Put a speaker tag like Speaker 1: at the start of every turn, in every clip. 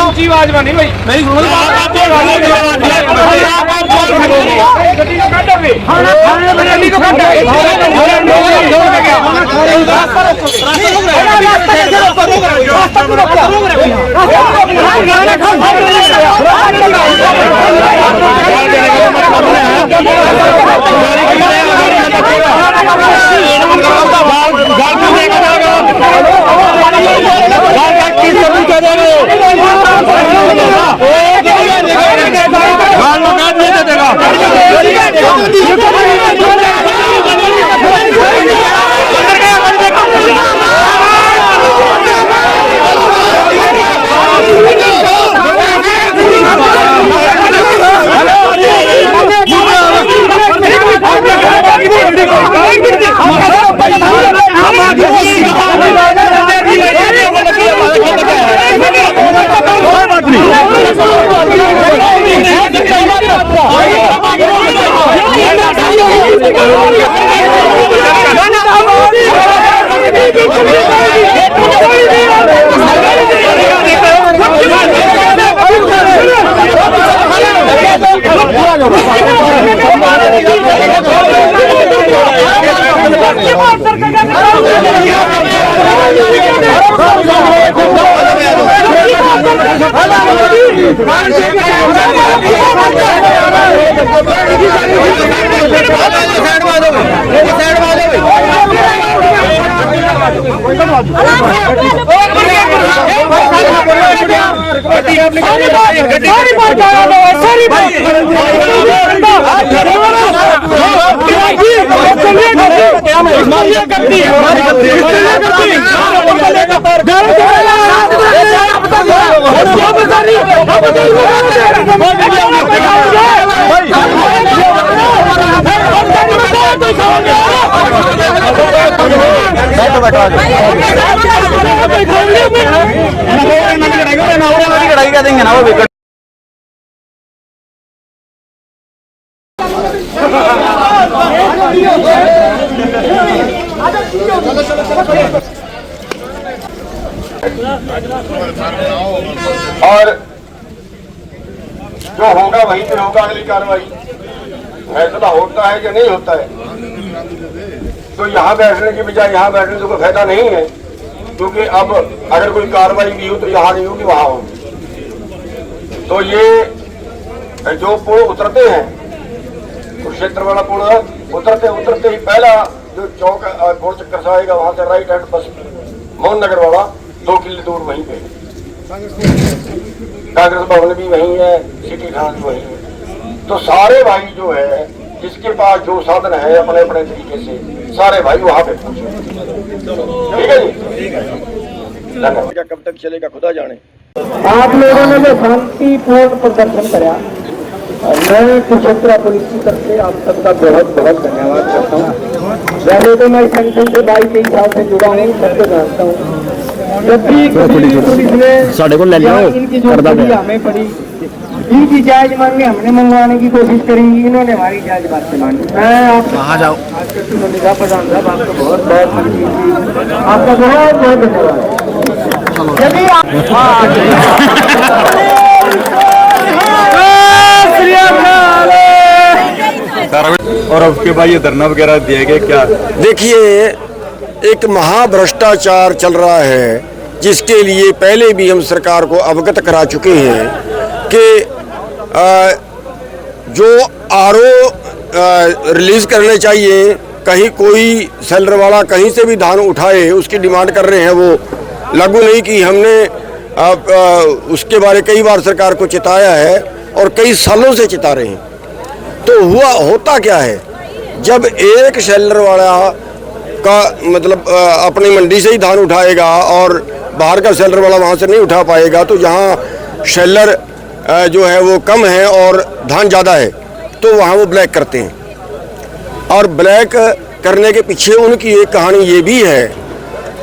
Speaker 1: ऊंची आवाज में नहीं भाई देंगे ना वो
Speaker 2: और जो होगा वहीं पे होगा अगली कार्रवाई। फैसला होता है या नहीं होता है, तो यहाँ बैठने की बजाय यहाँ बैठने से कोई फायदा नहीं है, क्योंकि अब अगर कोई कार्रवाई भी हो तो यहाँ नहीं होगी, वहाँ होगी। तो ये जो पुल उतरते हैं, कुरुक्षेत्र वाला पुल उतरते ही पहला जो चौक गोल चक्कर से आएगा, वहां से राइट हैंड बस मोहन नगर वाला 2 किलोमीटर दूर वहीं पे कांग्रेस भवन भी वहीं है, सिटी थाना भी वहीं है। तो सारे भाई जो है, जिसके पास जो साधन है अपने अपने तरीके से, सारे भाई वहां पे पहुंचे। ठीक है जी, धन्यवाद। कब तक चलेगा खुदा जाने।
Speaker 3: आप लोगों ने जो शांतिपूर्ण प्रदर्शन कराया, मैं कुरुक्षेत्र पुलिस की तरफ से आप सबका बहुत बहुत धन्यवाद करता हूँ। वैसे तो मैं संगठन से 22-23 साल से जुड़ा हूँ, सबको जानता हूँ। जब भी पुलिस ने इनकी जो हमें पड़ी, इनकी जायज मांगे हमने मंगवाने की कोशिश करेंगी, इन्होंने हमारी जायज बात से मानी। मैं आपको निगाह प्रधान साहब आपको बहुत बहुत आपका बहुत बहुत धन्यवाद।
Speaker 4: और उसके बाद ये धरना वगैरह दिया गया क्या?
Speaker 5: देखिए, एक महाभ्रष्टाचार चल रहा है, जिसके लिए पहले भी हम सरकार को अवगत करा चुके हैं कि जो आरओ रिलीज करने चाहिए, कहीं कोई सेलर वाला कहीं से भी धान उठाए उसकी डिमांड कर रहे हैं, वो लागू नहीं की। हमने उसके बारे कई बार सरकार को चिताया है और कई सालों से चिता रहे हैं। तो होता क्या है, जब एक सेलर वाला का मतलब अपनी मंडी से ही धान उठाएगा और बाहर का सेलर वाला वहाँ से नहीं उठा पाएगा, तो जहाँ सेलर जो है वो कम है और धान ज़्यादा है, तो वहाँ वो ब्लैक करते हैं। और ब्लैक करने के पीछे उनकी एक कहानी ये भी है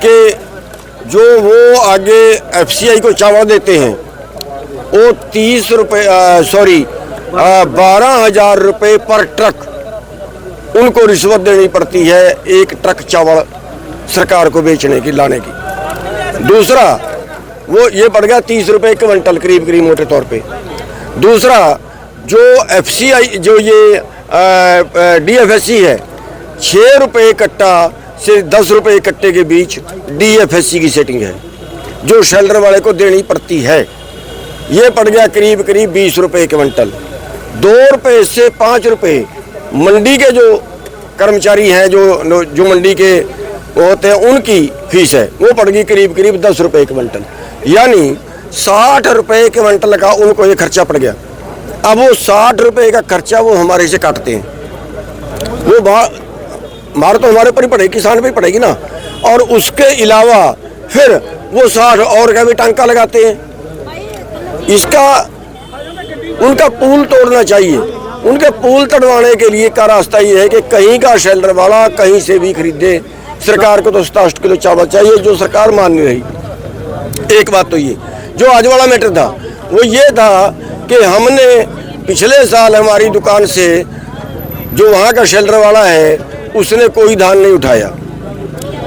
Speaker 5: कि जो वो आगे एफसीआई को चावल देते हैं, वो 30 रुपये 12,000 रुपये पर ट्रक उनको रिश्वत देनी पड़ती है एक ट्रक चावल सरकार को बेचने की, लाने की। दूसरा वो ये बढ़ गया 30 रुपए क्विंटल करीब करीब मोटे तौर पे। दूसरा जो FCI जो ये DFSC है 6 रुपए कट्टा से 10 रुपए कट्टे के बीच DFSC की सेटिंग है जो शेल्टर वाले को देनी पड़ती है। ये पड़ गया करीब करीब 20 रुपए क्विंटल। 2 रुपए से 5 रुपए मंडी के जो कर्मचारी हैं जो मंडी के होते हैं उनकी फीस है, वो पड़ गई करीब करीब 10 रुपए क्विंटल। यानी 60 रुपए क्विंटल का उनको ये खर्चा पड़ गया। अब वो 60 रुपए का खर्चा वो हमारे से काटते हैं, वो मार तो हमारे पर ही पड़ेगी, किसान पे ही पड़ेगी ना। और उसके अलावा फिर वो 60 और का भी टांका लगाते हैं। इसका उनका पुल तोड़ना चाहिए। उनके पुल तोड़वाने के लिए का रास्ता ये है कि कहीं का शेल्टर वाला कहीं से भी खरीदे। सरकार को तो 67 किलो चावल चाहिए जो सरकार मान नहीं रही। एक बात तो ये जो आज वाला मैटर था वो ये था कि हमने पिछले साल हमारी दुकान से जो वहाँ का शेल्टर वाला है उसने कोई धान नहीं उठाया।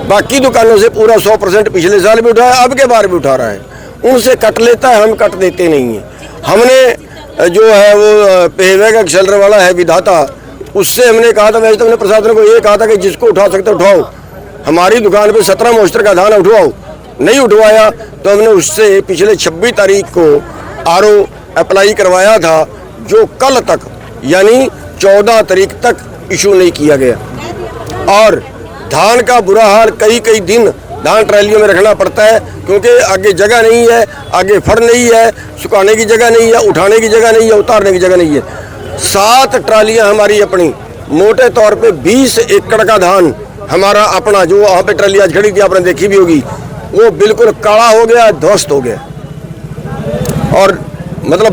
Speaker 5: बाकी दुकानों से पूरा 100% पिछले साल भी उठाया, अब के बार भी उठा रहा है। उनसे कट लेता है, हम कट देते नहीं हैं। हमने जो है वो पेहवे का शेल्टर वाला है विधाता, उससे हमने कहा था, वैसे तो हमने प्रशासन को ये कहा था कि जिसको उठा सकते उठाओ, हमारी दुकान पे 17 मोस्टर का धान उठवाओ। नहीं उठवाया तो हमने उससे पिछले 26 तारीख को RO अप्लाई करवाया था जो कल तक यानी 14 तारीख तक इशू नहीं किया गया। और धान का बुरा हाल, कई दिन धान ट्रालियों में रखना पड़ता है क्योंकि आगे जगह नहीं है, आगे फड़ नहीं है, सुखाने की जगह नहीं है, उठाने की जगह नहीं है, उतारने की जगह नहीं है। 7 ट्रालियां हमारी अपनी, मोटे तौर पे 20 एकड़ का धान हमारा अपना जो वहाँ पे ट्राली आज खड़ी थी आपने देखी भी होगी, वो बिल्कुल काला हो गया, ध्वस्त हो गया। और मतलब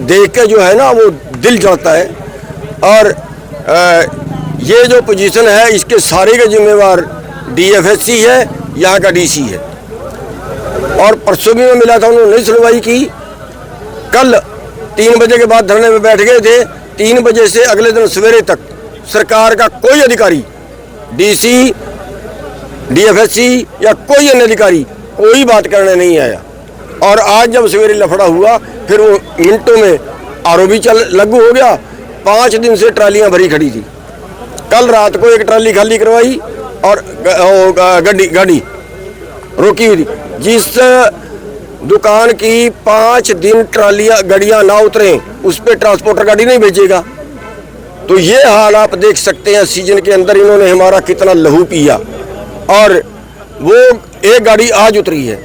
Speaker 5: देख के जो है ना वो दिल जलता है। और ये जो पोजीशन है इसके सारे के जिम्मेवार DFSC है, यहाँ का DC है। और परसों भी मैं मिला था, उन्होंने नहीं सुनवाई की। कल 3 बजे के बाद धरने में बैठ गए थे। 3 बजे से अगले दिन सवेरे तक सरकार का कोई अधिकारी, DC, DFSC या कोई अन्य अधिकारी कोई बात करने नहीं आया। और आज जब सवेरे लफड़ा हुआ फिर वो मिनटों में RO भी लागू हो गया। 5 दिन से ट्रालियां भरी खड़ी थी। कल रात को एक ट्राली खाली करवाई और गाड़ी रोकी हुई थी। जिस दुकान की 5 दिन गाड़ियां ना उतरे उस पर ट्रांसपोर्टर गाड़ी नहीं भेजेगा। तो ये हाल आप देख सकते हैं। सीजन के अंदर इन्होंने हमारा कितना लहू पिया। और वो एक गाड़ी आज उतरी है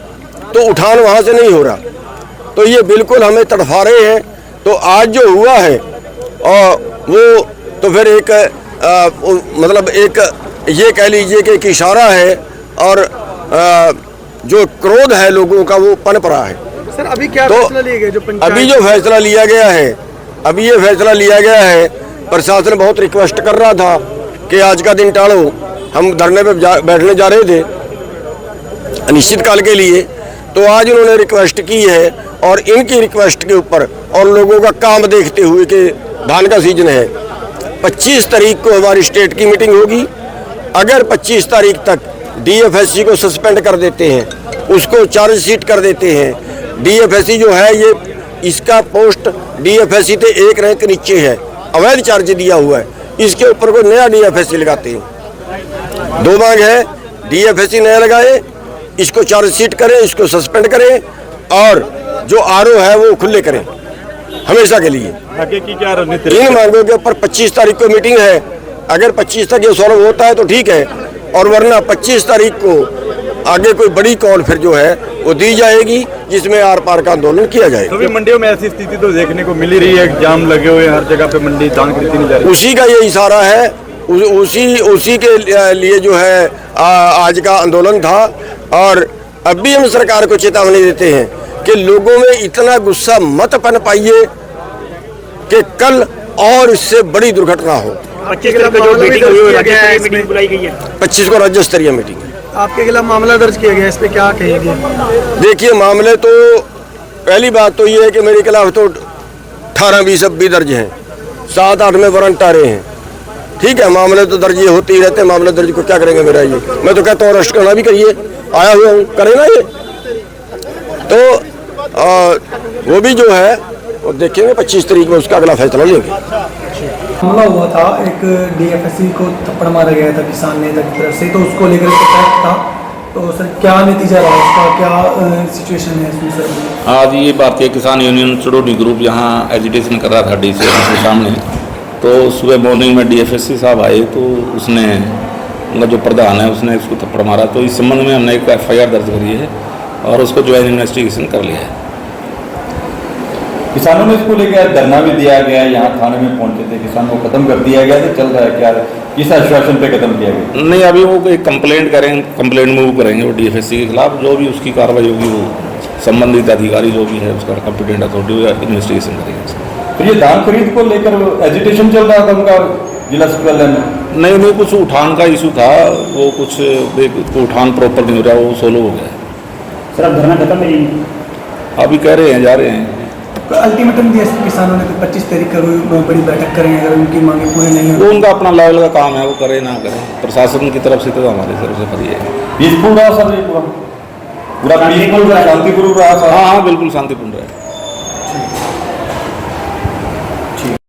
Speaker 5: तो उठान वहाँ से नहीं हो रहा। तो ये बिल्कुल हमें तड़फा रहे हैं। तो आज जो हुआ है और वो तो फिर एक मतलब एक ये कह लीजिए कि एक इशारा है। और जो क्रोध है लोगों का वो पनप रहा है।
Speaker 6: सर अभी क्या
Speaker 5: तो
Speaker 6: फैसला लिया गया? जो
Speaker 5: अभी जो फैसला लिया गया है, अभी ये फैसला लिया गया है, प्रशासन बहुत रिक्वेस्ट कर रहा था कि आज का दिन टालो। हम धरने पे बैठने जा रहे थे अनिश्चित काल के लिए, तो आज उन्होंने रिक्वेस्ट की है। और इनकी रिक्वेस्ट के ऊपर और लोगों का काम देखते हुए कि धान का सीजन है, 25 तारीख को हमारी स्टेट की मीटिंग होगी। अगर 25 तारीख तक DFSC को सस्पेंड कर देते हैं, उसको चार्जशीट कर देते हैं। DFSC जो है ये इसका पोस्ट DFSC से 1 रैंक नीचे है, अवैध चार्ज दिया हुआ है। इसके ऊपर कोई नया DFSC लगाते हैं। 2 मांग है, DFSC नया लगाए, इसको चार्जशीट करें, इसको सस्पेंड करें और जो RO है वो खुले करें हमेशा के लिए।
Speaker 4: आगे की क्या रणनीति?
Speaker 5: इन मांगों के ऊपर 25 तारीख को मीटिंग है। अगर 25 तक ये सॉल्व होता है तो ठीक है, और वरना 25 तारीख को आगे कोई बड़ी कॉल फिर जो है वो दी जाएगी जिसमें आर पार का आंदोलन किया जाएगा।
Speaker 4: तो मंडियों में ऐसी स्थिति तो देखने को मिल ही रही है, जाम लगे हुए हर जगह पे, मंडी धान खरीदी नहीं जा रही।
Speaker 5: उसी का ये इशारा है, उसी के लिए जो है आज का आंदोलन था। और अब भी हम सरकार को चेतावनी देते हैं कि लोगों में इतना गुस्सा मत पन पाइए कि कल और इससे बड़ी दुर्घटना हो। 25 को राज्य स्तरीय मीटिंग है।
Speaker 6: आपके खिलाफ मामला दर्ज किया गया, इस पे क्या कहेंगे?
Speaker 5: देखिए मामले तो पहली बात तो ये है कि मेरे खिलाफ तो 18-20 अब भी दर्ज हैं, 7-8 में वारंट आ रहे हैं। ठीक है, मामले तो दर्ज ये होते ही रहते हैं, मामले दर्ज को क्या करेंगे मेरा ये। मैं तो कहता हूँ अरेस्ट करना भी करिए, आया हुआ हूँ, करे ना ये। तो वो भी जो है वो देखेंगे 25 तारीख में उसका अगला फैसला लेंगे।
Speaker 6: हमला हुआ था, एक डीएफएससी को थप्पड़ मारा गया था किसान नेता की तरफ से, तो उसको लेकर प्रोटेस्ट था, तो सर क्या नतीजा रहा उसका, क्या सिचुएशन है इसमें सर?
Speaker 1: आज ये भारतीय किसान यूनियन चुड़ोनी ग्रुप यहाँ एजिटेशन कर रहा था डीसी के सामने। तो सुबह मॉर्निंग में डीएफएससी साहब आए, तो उसने उनका जो प्रधान है उसने उसको थप्पड़ मारा। तो इस संबंध में हमने एक FIR दर्ज करी है और उसको ज्वाइंट इन्वेस्टिगेशन कर लिया है।
Speaker 4: किसानों ने इसको लेकर धरना भी दिया गया, यहाँ थाने में पहुंचे थे, किसान को खत्म कर दिया गया, तो चल रहा है क्या, किस आश्वासन पे खत्म किया गया?
Speaker 1: नहीं, अभी वो एक कंप्लेंट करेंगे, कंप्लेंट मूव करेंगे वो डीएफएससी के खिलाफ। जो भी उसकी कार्रवाई होगी वो संबंधित अधिकारी जो भी है उसका कॉम्पिटेंट अथॉरिटी इन्वेस्टिगेशन करेंगे।
Speaker 4: तो ये धान खरीद को लेकर एजिटेशन चल रहा था उनका जिला सचिवालय में?
Speaker 1: नहीं, कुछ उठान का इशू था, वो कुछ उठान प्रॉपर नहीं हो रहा, वो सोलो हो गया।
Speaker 3: सर अब धरना खत्म है?
Speaker 1: अभी कह रहे हैं, जा रहे हैं।
Speaker 6: अल्टीमेटम दिया किसानों ने कि 25 तारीख को बड़ी बैठक करेंगे, अगर उनकी मांगे पूरी नहीं
Speaker 1: वो
Speaker 6: हो।
Speaker 1: उनका अपना लेवल का काम है, वो करे ना करे। प्रशासन की तरफ से तो हमारी तरफ से फ्री है।
Speaker 4: पीसफुल रहा सर, ये पूरा पीसफुल रहा, शांतिपूर्ण रहा सर?
Speaker 1: हाँ, बिल्कुल शांतिपूर्ण रहे।